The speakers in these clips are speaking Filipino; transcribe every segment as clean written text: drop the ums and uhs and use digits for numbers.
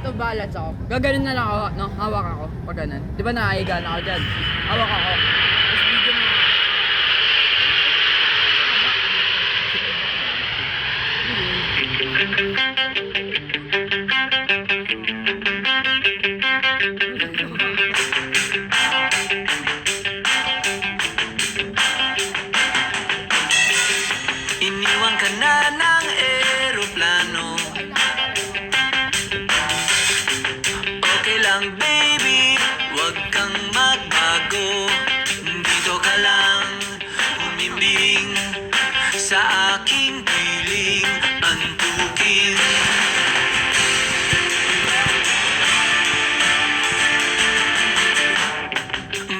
to balance ako. Gaganon na lang ako, no? Hawak ako. Pag ganun. Di ba nakahiga na ako dyan? Hawak ako. Tapos video mo. Iniwan ka na ng eroplano. Okay lang baby, wag kang magbago. Dito ka lang umimbing sa aking piling antukin.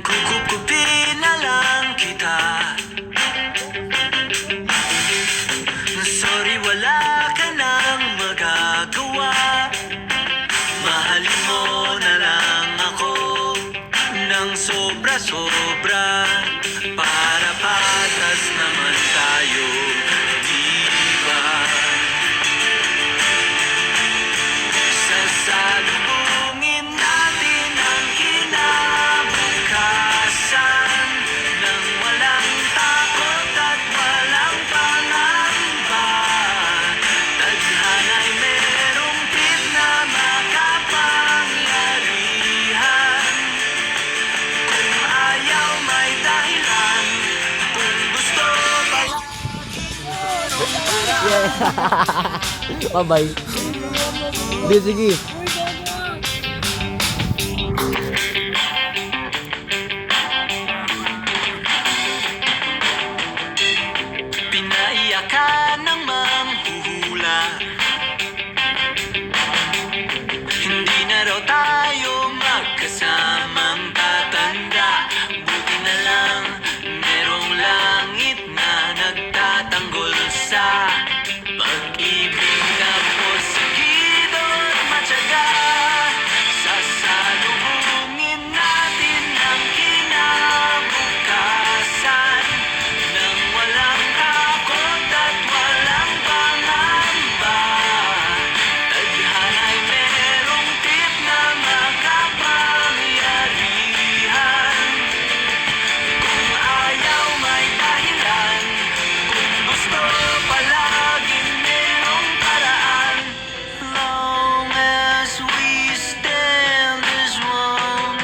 Kukupin na lang kita. Sorry, wala ka nang magagawa. Mahalin mo na lang ako ng sobra-sobra para patas naman tayo, diba? Sasalubungin natin ang kinabukasan nang walang takot at walang pangamba. Tadhana'y merong tip na makapangyarihan. Kung ayaw may dahilan, kung gusto Bye-bye. Di, sige. pinaiyakan ng manghuhula. Hindi na raw tayo magkasamang tatanda. Buti na lang merong langit na nagtatanggol sa pag-ibig na posigido at matyaga. Sasalubungin natin ang kinabukasan nang walang takot at walang pangamba. Tadhana'y merong tip na makapangyarihan. Kung ayaw may dahilan, kung gusto palaging merong paraan. Long as we stand as one,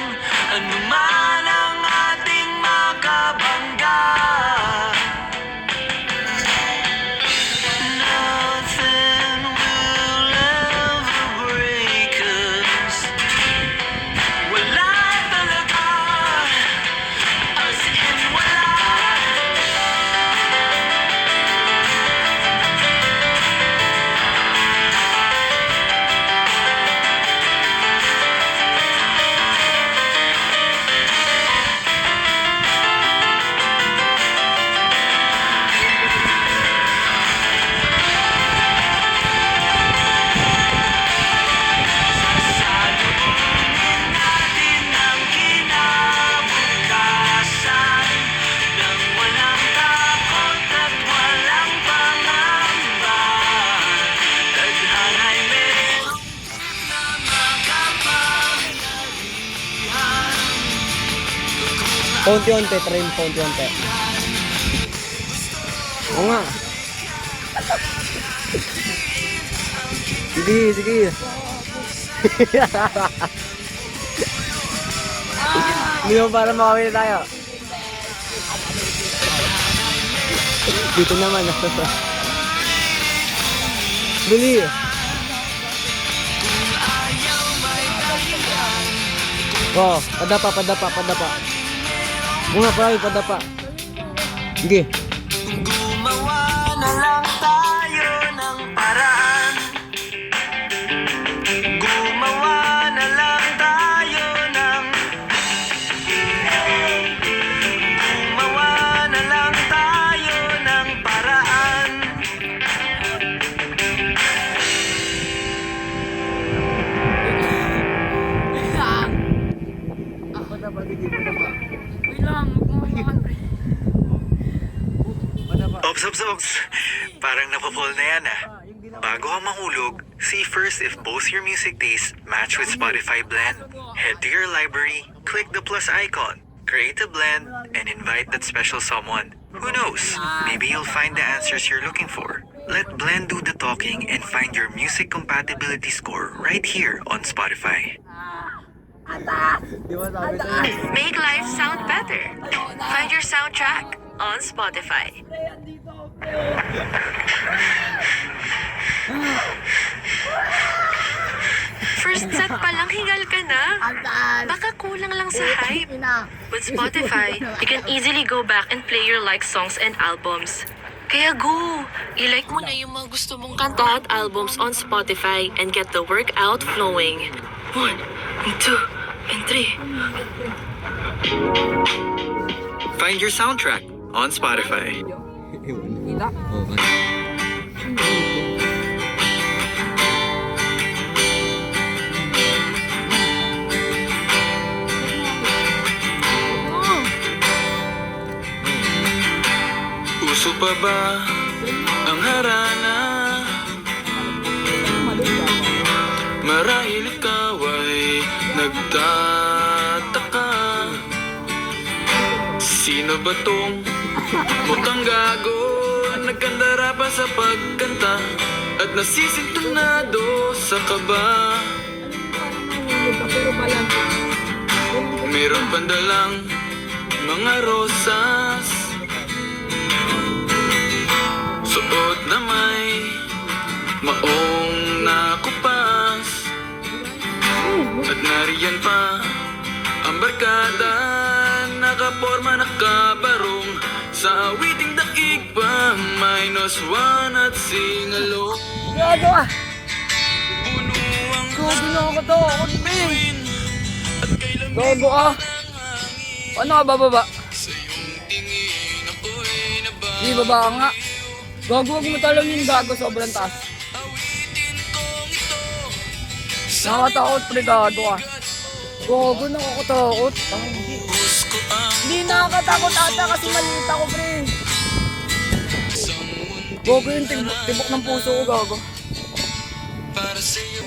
anuman ang ating makabangga. Nothing will ever break us. Wala talaga, as in wala. Sasalubungin natin ang kinabukasan nang walang takot at walang pangamba. Tadhana'y merong na makapangyarihan. Paunti-unti, try mo paunti-unti. Oo nga. Sige, sige. Hindi mo para makawin tayo. Dito naman. Bili. Oh, padapa, padapa, padapa. Bunga pa, padapa. Sige. Gumawa na lang tayo ng paraan. Gumawa na lang tayo ng Gumawa na lang tayo ng paraan. Wait lang, magmamakan pre. Ops. Parang napapol na yan ah. Bago ka mahulog, See first if both your music tastes match with Spotify Blend. Head to your library, click the plus icon, create a blend, and invite that special someone. Who knows? Maybe you'll find the answers you're looking for. Let Blend do the talking and find your music compatibility score right here on Spotify. Di ba sabi sa'yo? Make life sound better. Find your soundtrack on Spotify. First set pa lang hingal ka na. Baka kulang lang sa hype. With Spotify, you can easily go back and play your liked songs and albums. Kaya go! I-like mo na yung mga gusto mong kanta at albums on Spotify and get the workout flowing. 1, and 2, and 3. Find your soundtrack on Spotify. Kita? Oo. Uso pa ba ang harana? Marahil ikaw ay nagtataka. Sino ba tong mukhang gago? Nagkandara pa sa pagkanta at nasisintunado sa kaba. Meron pandalang mga rosas, suot na may maong nakupas, at nariyan pa ang barkada, nakaporma nakabarong sa awiting daig pa, -1 at singalong. Gago ah! Puno ang Gago na ako to! Ako din! Gago ah! Ano ka bababa? sa iyong tingin ako'y nabaliw. Di baba ka nga. Gago, huwag mo talongin, gago, sobrang taas. Awitin kong ito Nakatakot, pre, gago ah. Gago, nakakatakot. buhos ko ang Hindi nakakatakot ata kasi maliit ako, pre. Gago yung tibok ng puso ko, gago. para sa'yo.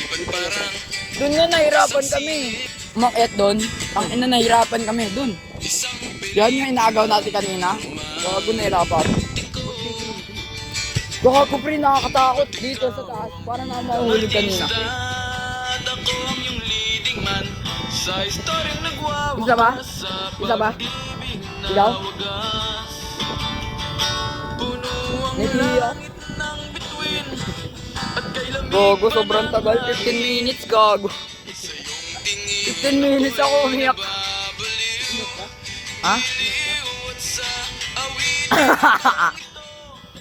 Ba't parang Doon na nahirapan kami. Umakyat doon. Ang ina nahirapan kami doon. isang Yan yung inaagaw natin kanina. Gago nahirapan. Gago pre, nakakatakot dito sa taas. Parang na mahuhulog kanina. dad, ako ang iyong leading man sa istoryang nagwawakas Isa ba? sa Isa ba? pag-ibig na Ikaw? wagas. Puno ang Nahihiya. langit ng bituin at kay lamig Gago, sobrang tagal. 15 minutes, gago. sa iyong tingin 15 minutes ako umiyak. babaliw. Ha? Liwat sa awit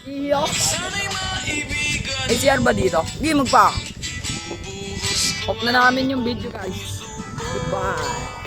Iyak. sana'y maibigan. May CR ba dito? Hindi, magpa. Off na namin yung video, guys. Goodbye.